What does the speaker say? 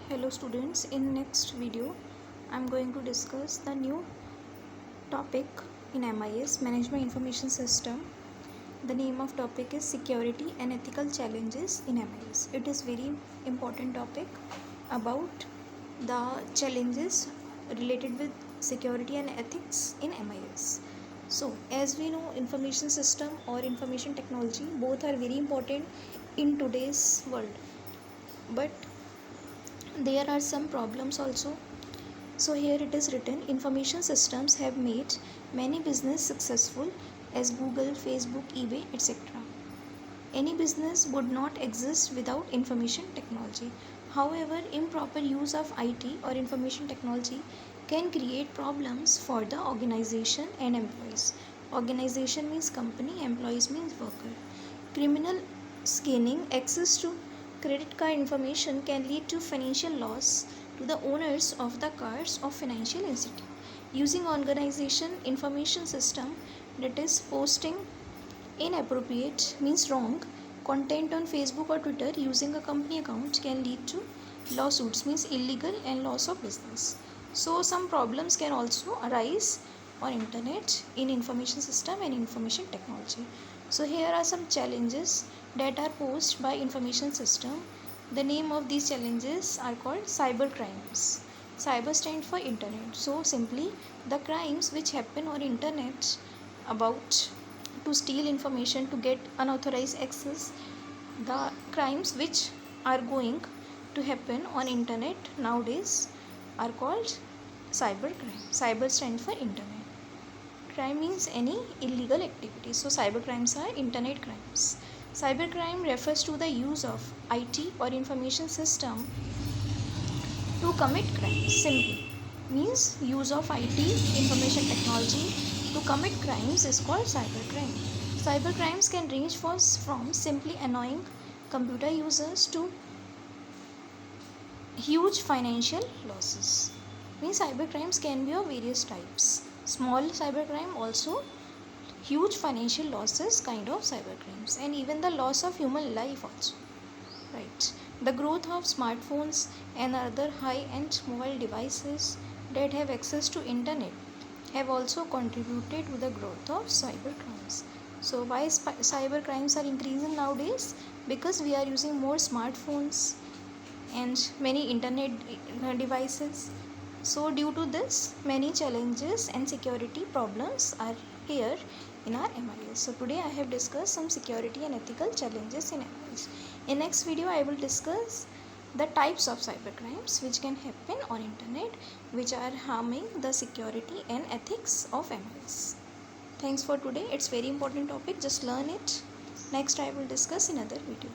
Hello students, in next video I am going to discuss the new topic in MIS, Management Information System. The name of topic is Security and Ethical Challenges in MIS. It is very important topic about the challenges related with security and ethics in MIS. So as we know, information system or information technology both are very important in today's world, but there are some problems also. So here it is written, information systems have made many business successful as Google, Facebook, eBay, etc. Any business would not exist without information technology. However, improper use of IT or information technology can create problems for the organization and employees. Organization means company, employees means worker. Criminal scanning, access to credit card information can lead to financial loss to the owners of the cards of financial institute. Using organization information system, that is posting inappropriate means wrong content on Facebook or Twitter using a company account can lead to lawsuits means illegal and loss of business. So some problems can also arise on internet in information system and information technology. So here are some challenges that are posed by information system. The name of these challenges are called cyber crimes. Cyber stands for internet. So simply the crimes which happen on internet about to steal information, to get unauthorized access, the crimes which are going to happen on internet nowadays are called cyber crime. Cyber stands for internet. Crime means any illegal activity. So cyber crimes are internet crimes. Cybercrime refers to the use of IT or information system to commit crimes. Simply means use of IT, information technology to commit crimes is called cybercrime. Cybercrimes can range from simply annoying computer users to huge financial losses. Means cybercrimes can be of various types. Small cybercrime, also huge financial losses kind of cybercrimes, and even the loss of human life also. Right. The growth of smartphones and other high-end mobile devices that have access to internet have also contributed to the growth of cybercrimes. So why cybercrimes are increasing nowadays? Because we are using more smartphones and many internet devices. So due to this, many challenges and security problems are here in our MIS. So today I have discussed some security and ethical challenges in MIS. In next video I will discuss the types of cybercrimes which can happen on internet, which are harming the security and ethics of MIS. Thanks for today. It's very important topic. Just learn it. Next I will discuss in other video.